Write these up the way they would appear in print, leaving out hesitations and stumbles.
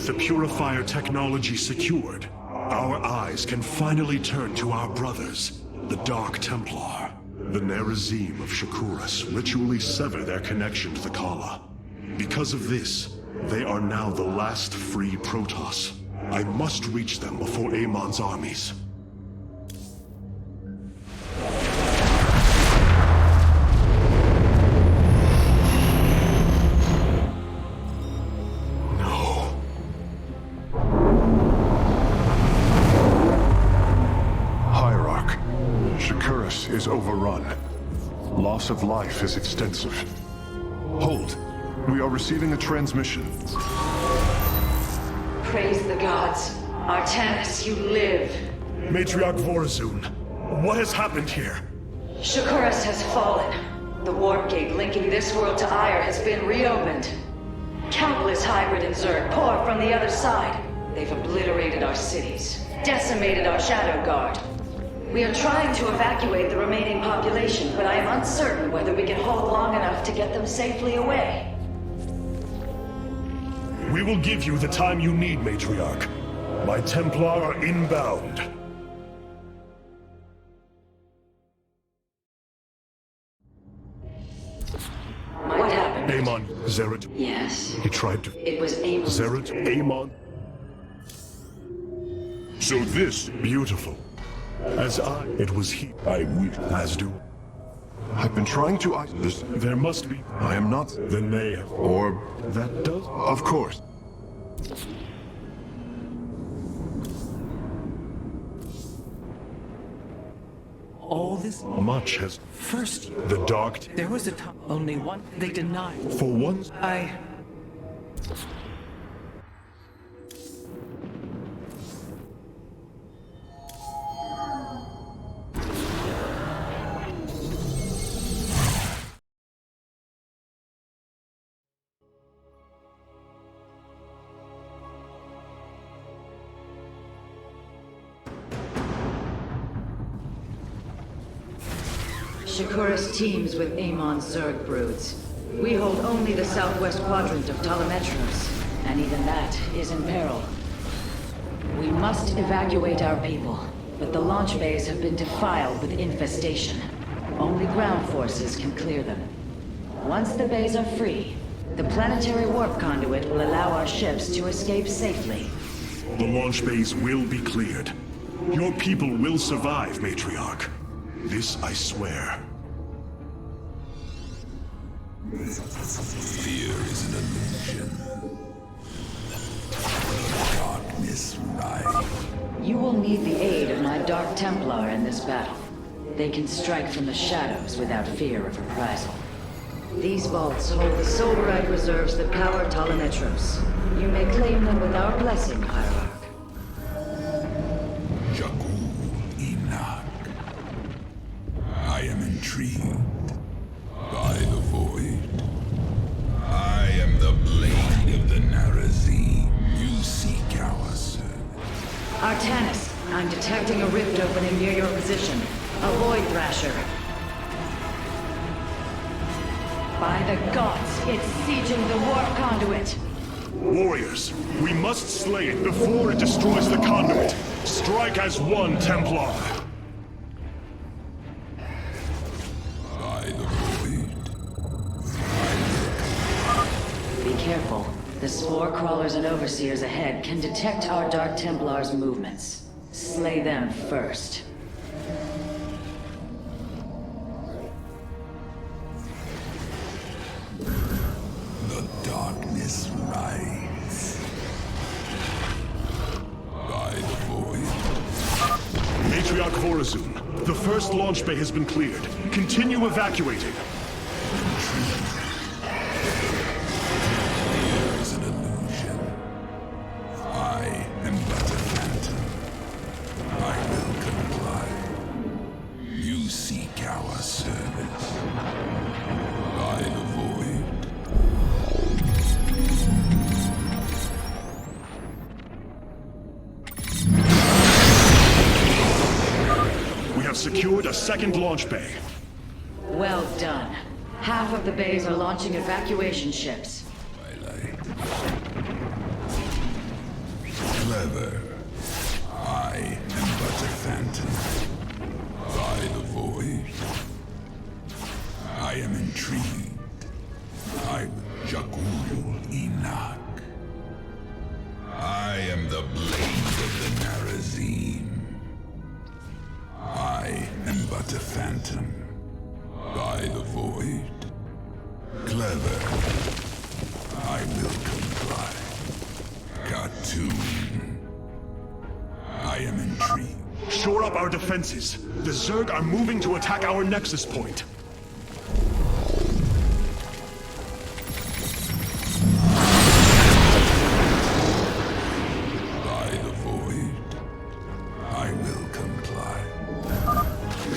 With the purifier technology secured, our eyes can finally turn to our brothers, the Dark Templar. The Nerazim of Shakuras ritually sever their connection to the Kala. Because of this, they are now the last free Protoss. I must reach them before Amon's armies. Is overrun. Loss of life is extensive. Hold. We are receiving a transmission. Praise the gods. Artanis, you live. Matriarch Vorazun, what has happened here? Shakuras has fallen. The warp gate linking this world to Ire has been reopened. Countless hybrid and Zerg pour from the other side. They've obliterated our cities, decimated our Shadow Guard. We are trying to evacuate the remaining population, but I am uncertain whether we can hold long enough to get them safely away. We will give you the time you need, Matriarch. My Templar are inbound. What happened? Amon, Zerud. Yes. He tried to... It was Amon. Zerud, Amon. So this... Beautiful. It was he. I will. As do. I've been trying to... There must be. I am not. Then they have. Or... That does. Of course. All this Much has... first, The Dark... there was a time only one they denied. For once... Shakuras teams with Amon's Zerg broods. We hold only the southwest quadrant of Telemetros, and even that is in peril. We must evacuate our people, but the launch bays have been defiled with infestation. Only ground forces can clear them. Once the bays are free, the planetary warp conduit will allow our ships to escape safely. The launch bays will be cleared. Your people will survive, Matriarch. This I swear. Fear is an illusion. Darkness rides. You will need the aid of my Dark Templar in this battle. They can strike from the shadows without fear of reprisal. These vaults hold the solarite reserves that power Telemetros. You may claim them with our blessing, Hierarch. I am intrigued by the void. I am the blade of the Nerazim. You seek our service. Artanis, I'm detecting a rift opening near your position. Avoid Thrasher. By the gods, it's sieging the warp conduit. Warriors, we must slay it before it destroys the conduit. Strike as one, Templar. Be careful. The spore crawlers and overseers ahead can detect our Dark Templars' movements. Slay them first. The darkness rides. By the void. Matriarch Vorazun, the first launch bay has been cleared. Continue evacuating. Secured a second launch bay. Well done. Half of the bays are launching evacuation ships. Clever. I am but a phantom. By the void. I am intrigued. I'm Jakul Enoch. I am the blade of the Narazim. I am but a phantom. By the void. Clever. I will comply. Cartoon. I am intrigued. Shore up our defenses. The Zerg are moving to attack our nexus point. By the void. I will comply.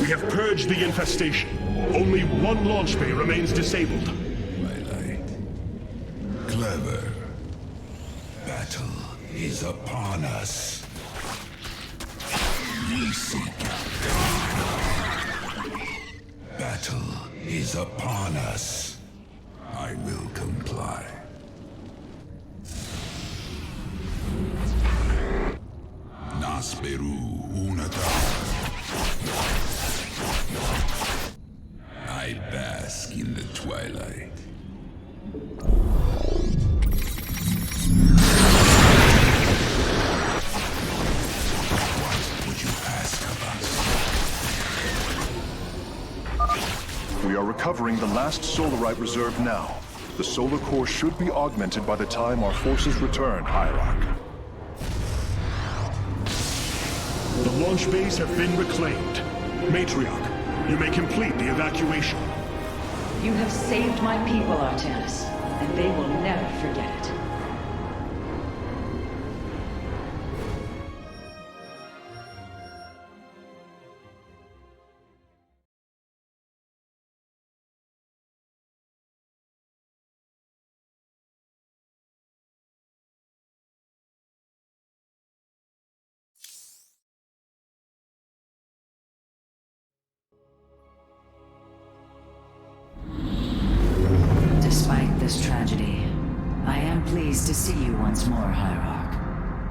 We have purged the infestation. Only one launch bay remains disabled. Twilight. Clever. Battle is upon us. We seek out. Battle is upon us. I will comply. Nasperu Unata. I bask in the twilight. What would you ask of us? We are recovering the last Solarite reserve now. The solar core should be augmented by the time our forces return, Hierarch. The launch bays have been reclaimed. Matriarch, you may complete the evacuation. You have saved my people, Artanis, and they will never forget it. Despite this tragedy, I am pleased to see you once more, Hierarch.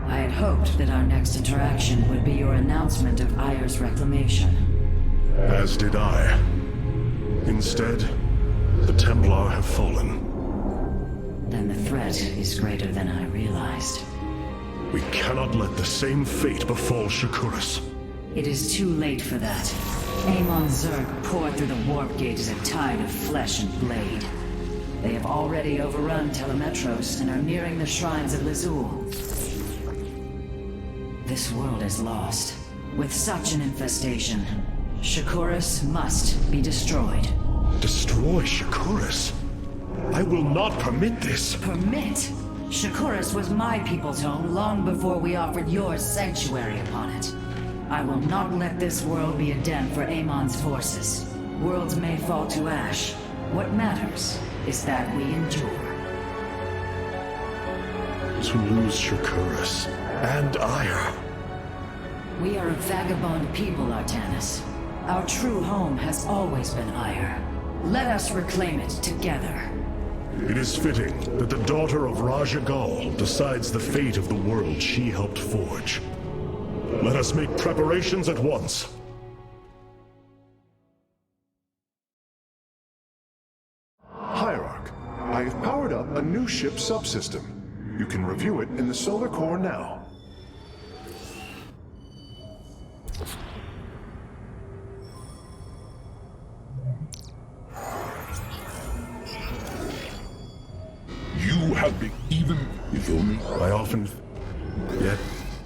I had hoped that our next interaction would be your announcement of Ayer's reclamation. As did I. Instead, the Templar have fallen. Then the threat is greater than I realized. We cannot let the same fate befall Shakuras. It is too late for that. Amon Zerg poured through the warp gate as a tide of flesh and blade. They have already overrun Telemetros and are nearing the shrines of Lazul. This world is lost. With such an infestation, Shakuras must be destroyed. Destroy Shakuras? I will not permit this. Permit? Shakuras was my people's home long before we offered yours sanctuary upon it. I will not let this world be a den for Amon's forces. Worlds may fall to ash. What matters is that we endure. To lose Shakuras and Ayer. We are a vagabond people, Artanis. Our true home has always been Ayer. Let us reclaim it together. It is fitting that the daughter of Raja Gal decides the fate of the world she helped forge. Let us make preparations at once. Hierarch, I have powered up a new ship subsystem. You can review it in the solar core now. You have been even if only I often... Yet,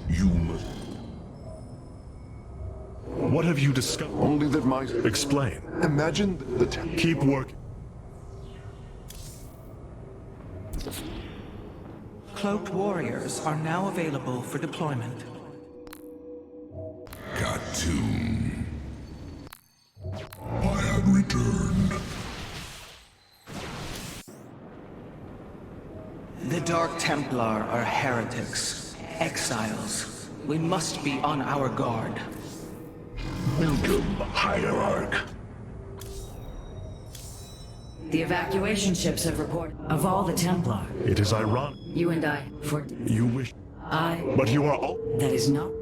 you must. what have you discovered? Only that my... Explain. Imagine the... Keep working. Cloaked warriors are now available for deployment. Cartoon. I have returned. The Dark Templar are heretics, exiles. We must be on our guard. Welcome, Hierarch. The evacuation ships have reported of all the Templar. It is ironic. You and I, for... You wish... I... But you are all... That is not...